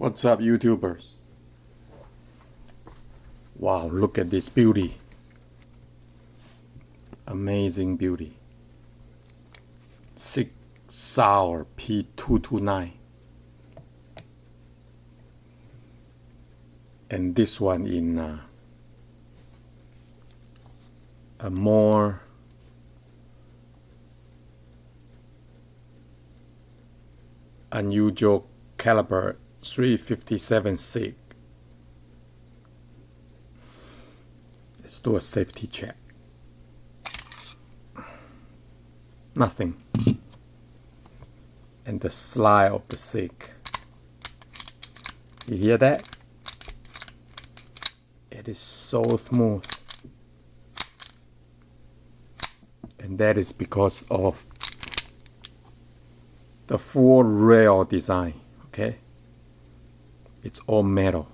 What's up, YouTubers? Wow, look at this beauty. Amazing beauty. Sig Sauer P229. And this one in a more unusual caliber 357 Sig. Let's do a safety check. Nothing. And the slide of the Sig. You hear that? It is so smooth. And that is because of the full rail design. Okay? It's all metal.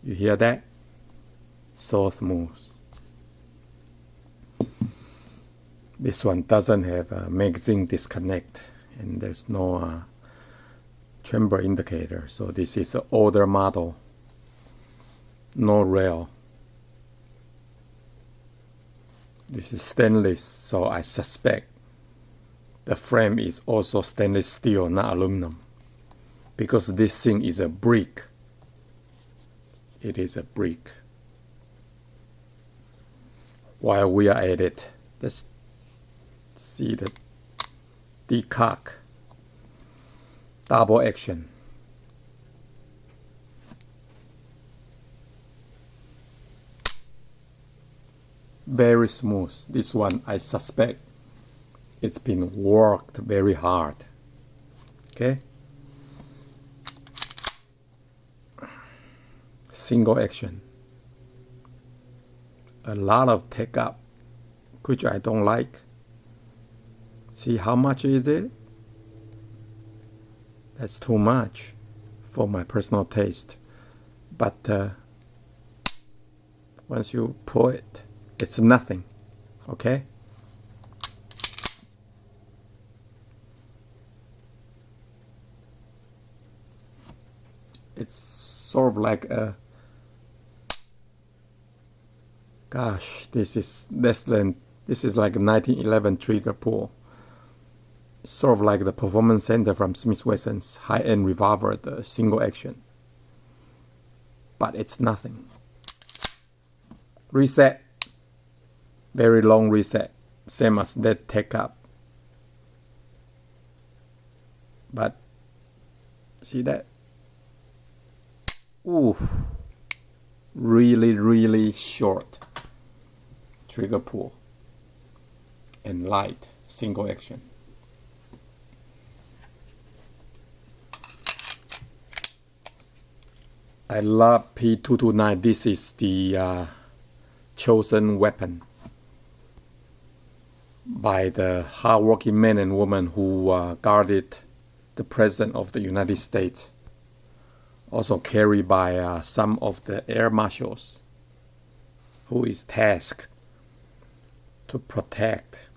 You hear that? So smooth. This one doesn't have a magazine disconnect, and there's no chamber indicator. So this is an older model. No rail. This is stainless, so I suspect the frame is also stainless steel, not aluminum, because this thing is a brick. It is a brick. While we are at it, let's see the decock. Double action. Very smooth. This one, I suspect it's been worked very hard. Okay? Single action. A lot of take up, which I don't like. See how much is it? That's too much for my personal taste. But once you pull it, it's nothing. Okay? It's sort of like a, gosh, this is like a 1911 trigger pull. It's sort of like the Performance Center from Smith & Wesson's high-end revolver, the single action. But it's nothing. Reset. Very long reset. Same as that take up. But see that? Ooh. Really short trigger pull. And light single action. I love P229. This is the chosen weapon by the hardworking men and women who guarded the President of the United States. Also carried by some of the air marshals who is tasked to protect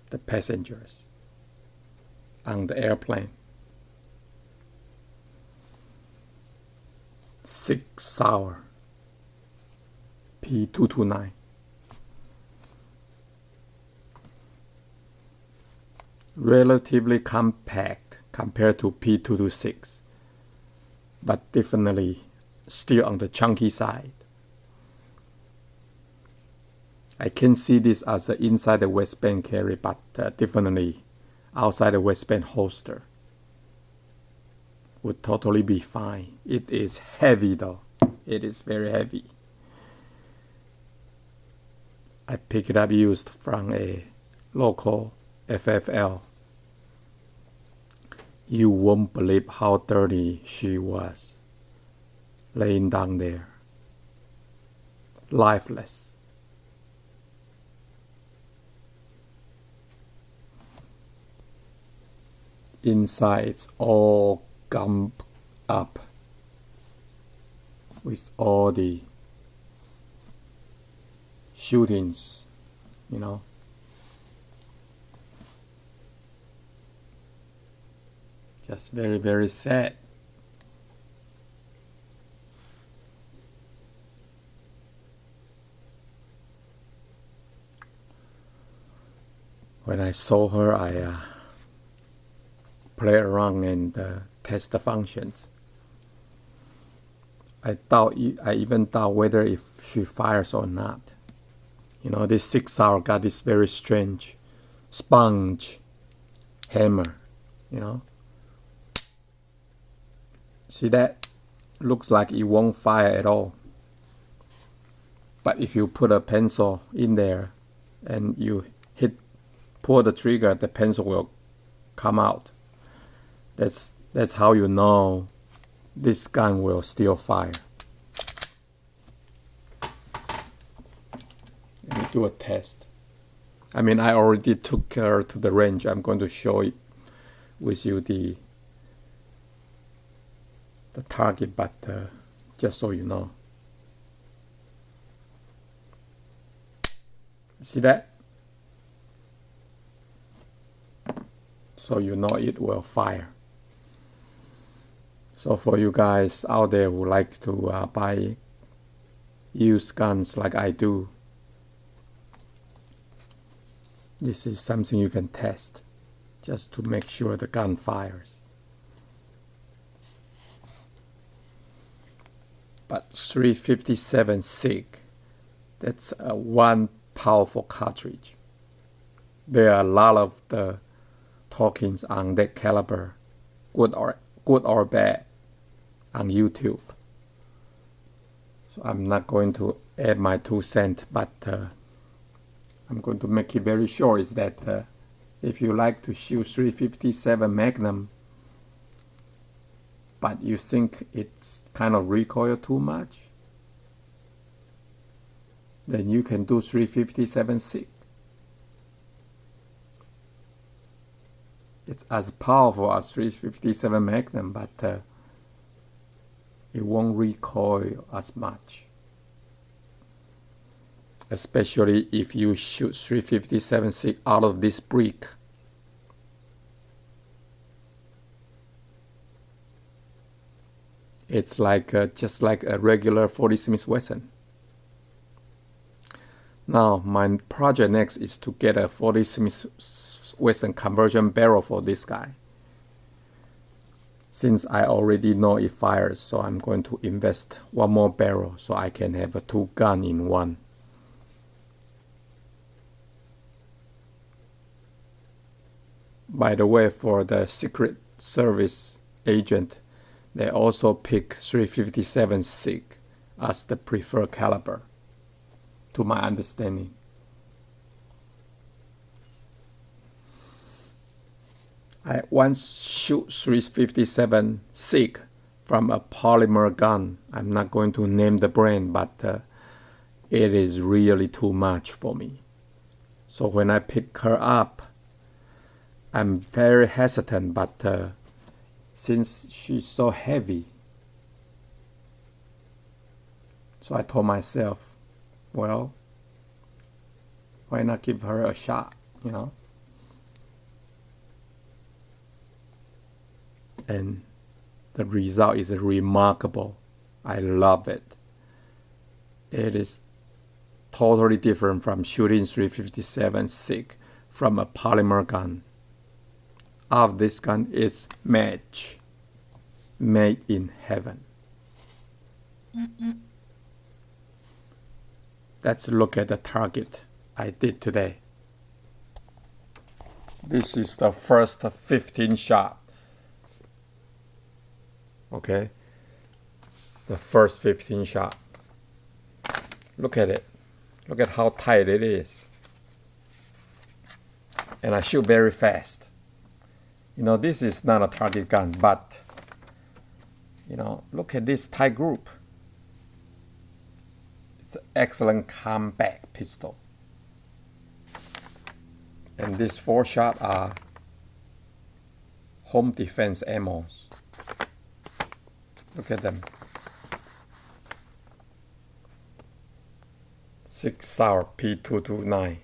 the passengers on the airplane. Sig Sauer P229. Relatively compact compared to P226, but definitely still on the chunky side. I can see this as an inside the waistband carry, but definitely outside the waistband holster would totally be fine. It is heavy though. It is very heavy. I picked it up used from a local FFL. You won't believe how dirty she was, laying down there, lifeless. Inside it's all gummed up with all the shootings, you know. Just very, very sad. When I saw her, I play around and test the functions. I even thought whether if she fires or not. You know, this Sig Sauer got this very strange sponge hammer, you know. See that? Looks like it won't fire at all. But if you put a pencil in there and you pull the trigger, the pencil will come out. That's how you know this gun will still fire. Let me do a test. I mean, I already took her to the range. I'm going to show it with you the target, but just so you know. See that? So you know it will fire. So for you guys out there who like to buy used guns like I do, this is something you can test just to make sure the gun fires. But 357 Sig, that's one powerful cartridge. There are a lot of the talkings on that caliber, good or bad, on YouTube. So I'm not going to add my 2 cents, but I'm going to make it very sure is that if you like to shoot 357 Magnum, but you think it's kind of recoil too much, then you can do 357 Sig. It's as powerful as 357 Magnum, but it won't recoil as much. Especially if you shoot 357 Sig out of this brick. It's like just like a regular 40 Smith Wesson. Now my project next is to get a 40 Smith Wesson conversion barrel for this guy. Since I already know it fires, so I'm going to invest one more barrel so I can have a 2 gun in one. By the way, for the Secret Service agent, they also pick 357 Sig as the preferred caliber, to my understanding. I once shoot 357 Sig from a polymer gun. I'm not going to name the brand, but it is really too much for me. So when I pick her up, I'm very hesitant, but since she's so heavy, so I told myself, well, why not give her a shot, you know? And the result is remarkable. I love it. It is totally different from shooting 357 Sig from a polymer gun. Of this gun is match, made in heaven. Let's look at the target I did today. This is the first 15 shot. Okay, the first 15 shot. Look at it. Look at how tight it is. And I shoot very fast. You know, this is not a target gun, but, you know, look at this tight group. It's an excellent combat pistol. And these 4 shots are home defense ammos. Look at them. Sig Sauer P229.